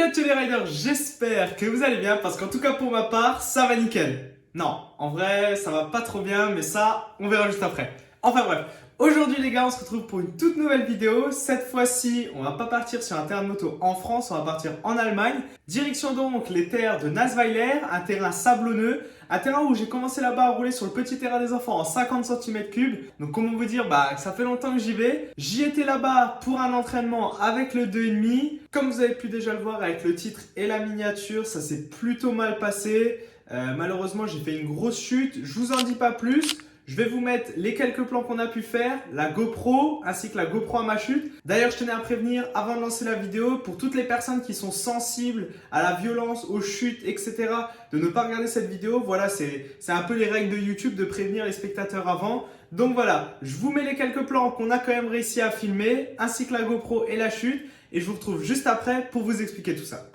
Salut à tous les riders, j'espère que vous allez bien parce qu'en tout cas pour ma part, ça va nickel. Non, en vrai, ça va pas trop bien, mais ça, on verra juste après. Enfin bref, aujourd'hui les gars, on se retrouve pour une toute nouvelle vidéo. Cette fois-ci, on va pas partir sur un terrain de moto en France, on va partir en Allemagne. Direction donc les terres de Nassweiler, un terrain sablonneux. Un terrain où j'ai commencé là-bas à rouler sur le petit terrain des enfants en 50 cm3. Donc comment vous dire, ça fait longtemps que j'y vais. J'y étais là-bas pour un entraînement avec le 2,5. Comme vous avez pu déjà le voir avec le titre et la miniature, ça s'est plutôt mal passé. Malheureusement, j'ai fait une grosse chute. Je vous en dis pas plus. Je vais vous mettre les quelques plans qu'on a pu faire, la GoPro ainsi que la GoPro à ma chute. D'ailleurs, je tenais à prévenir avant de lancer la vidéo pour toutes les personnes qui sont sensibles à la violence, aux chutes, etc. de ne pas regarder cette vidéo. Voilà, c'est un peu les règles de YouTube de prévenir les spectateurs avant. Donc voilà, je vous mets les quelques plans qu'on a quand même réussi à filmer ainsi que la GoPro et la chute. Et je vous retrouve juste après pour vous expliquer tout ça.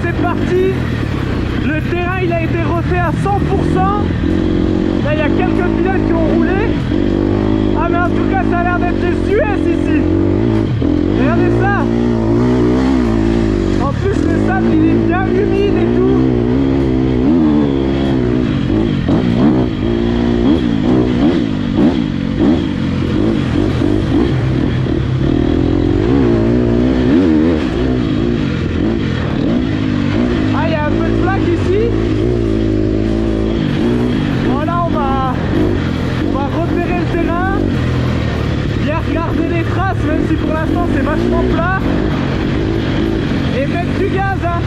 C'est parti, le terrain il a été refait à 100%. Là il y a quelques pilotes qui ont roulé. Ah mais en tout cas ça a l'air d'être des Suez ici. Regardez ça. En plus le sable il est bien humide et tout. Même si pour l'instant c'est vachement plat, et mettre du gaz hein.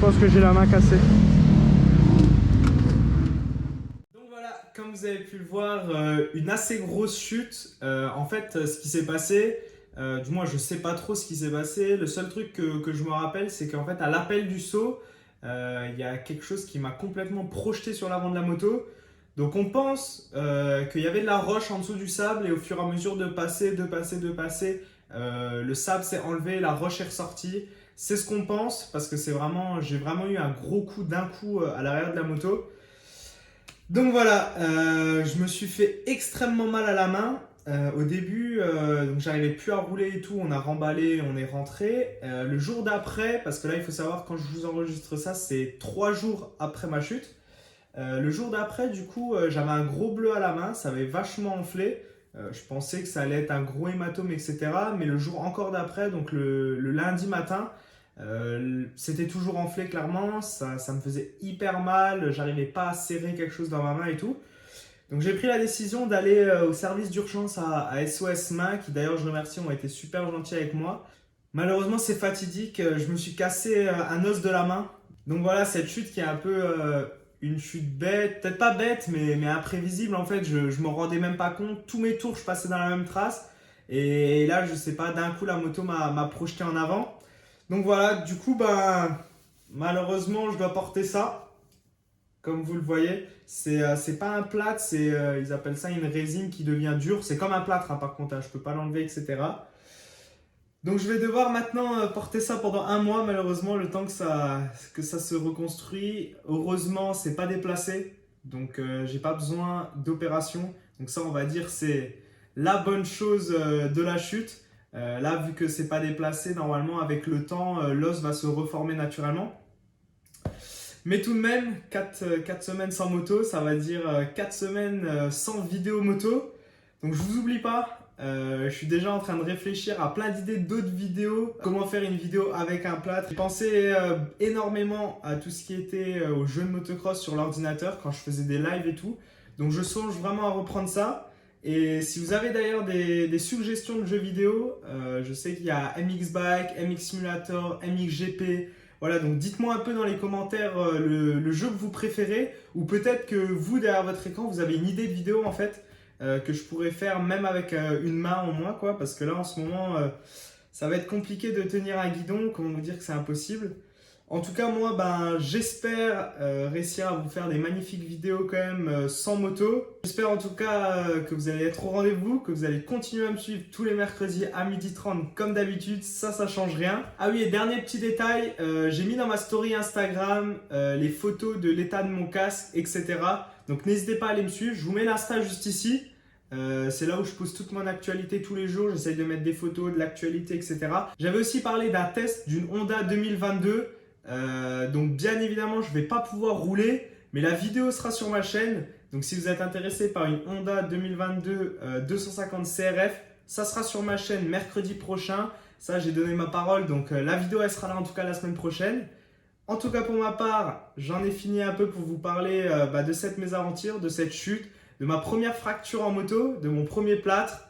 pense que j'ai la main cassée. Donc voilà, comme vous avez pu le voir, une assez grosse chute. En fait, ce qui s'est passé, du moins je sais pas trop ce qui s'est passé. Le seul truc que je me rappelle, c'est qu'en fait à l'appel du saut, il y a quelque chose qui m'a complètement projeté sur l'avant de la moto. Donc on pense qu'il y avait de la roche en dessous du sable et au fur et à mesure de passer, le sable s'est enlevé, la roche est ressortie. C'est ce qu'on pense parce que j'ai vraiment eu un gros coup d'un coup à l'arrière de la moto. Donc voilà, je me suis fait extrêmement mal à la main. Au début, donc j'arrivais plus à rouler et tout, on a remballé, on est rentré. Le jour d'après, parce que là il faut savoir quand je vous enregistre ça, c'est 3 jours après ma chute. Le jour d'après, du coup, j'avais un gros bleu à la main, ça avait vachement enflé. Je pensais que ça allait être un gros hématome, etc. Mais le jour encore d'après, donc le lundi matin, c'était toujours enflé clairement, ça me faisait hyper mal, j'arrivais pas à serrer quelque chose dans ma main et tout. Donc j'ai pris la décision d'aller au service d'urgence à SOS Main, qui d'ailleurs je remercie, ont été super gentils avec moi. Malheureusement c'est fatidique, je me suis cassé un os de la main. Donc voilà, cette chute qui est un peu une chute bête, peut-être pas bête, mais imprévisible en fait, je m'en rendais même pas compte. Tous mes tours, je passais dans la même trace. Et là, je sais pas, d'un coup la moto m'a projeté en avant. Donc voilà, du coup, ben, malheureusement, je dois porter ça. Comme vous le voyez, c'est pas un plâtre, ils appellent ça une résine qui devient dure. C'est comme un plâtre, hein, par contre, hein, je peux pas l'enlever, etc. Donc je vais devoir maintenant porter ça pendant un mois, malheureusement, le temps que ça se reconstruit. Heureusement, c'est pas déplacé, donc j'ai pas besoin d'opération. Donc ça, on va dire, c'est la bonne chose de la chute. Là, vu que c'est pas déplacé, normalement, avec le temps, l'os va se reformer naturellement. Mais tout de même, 4 semaines sans moto, ça va dire 4 semaines sans vidéo moto. Donc je vous oublie pas, je suis déjà en train de réfléchir à plein d'idées d'autres vidéos. Comment faire une vidéo avec un plâtre. J'ai pensé énormément à tout ce qui était aux jeux de motocross sur l'ordinateur quand je faisais des lives et tout. Donc je songe vraiment à reprendre ça. Et si vous avez d'ailleurs des suggestions de jeux vidéo, je sais qu'il y a MX Bike, MX Simulator, MX GP. Voilà, donc dites-moi un peu dans les commentaires le jeu que vous préférez, ou peut-être que vous, derrière votre écran, vous avez une idée de vidéo en fait que je pourrais faire même avec une main en moins, quoi, parce que là en ce moment, ça va être compliqué de tenir un guidon, comment vous dire que c'est impossible. En tout cas, moi, ben, j'espère réussir à vous faire des magnifiques vidéos quand même sans moto. J'espère en tout cas que vous allez être au rendez-vous, que vous allez continuer à me suivre tous les mercredis à 12h30 comme d'habitude, ça change rien. Ah oui, et dernier petit détail, j'ai mis dans ma story Instagram les photos de l'état de mon casque, etc. Donc n'hésitez pas à aller me suivre, je vous mets l'Insta juste ici. C'est là où je pose toute mon actualité tous les jours, j'essaye de mettre des photos, de l'actualité, etc. J'avais aussi parlé d'un test d'une Honda 2022. Donc bien évidemment je ne vais pas pouvoir rouler, mais la vidéo sera sur ma chaîne. Donc si vous êtes intéressé par une Honda 2022 250 CRF, ça sera sur ma chaîne mercredi prochain. Ça, j'ai donné ma parole, donc la vidéo elle sera là en tout cas la semaine prochaine. En tout cas pour ma part, j'en ai fini un peu pour vous parler de cette mésaventure, de cette chute, de ma première fracture en moto, de mon premier plâtre.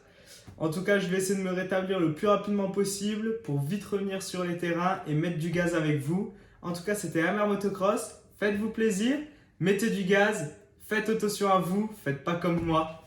En tout cas, je vais essayer de me rétablir le plus rapidement possible pour vite revenir sur les terrains et mettre du gaz avec vous. En tout cas, c'était Hammer Motocross. Faites-vous plaisir, mettez du gaz, faites attention à vous, faites pas comme moi.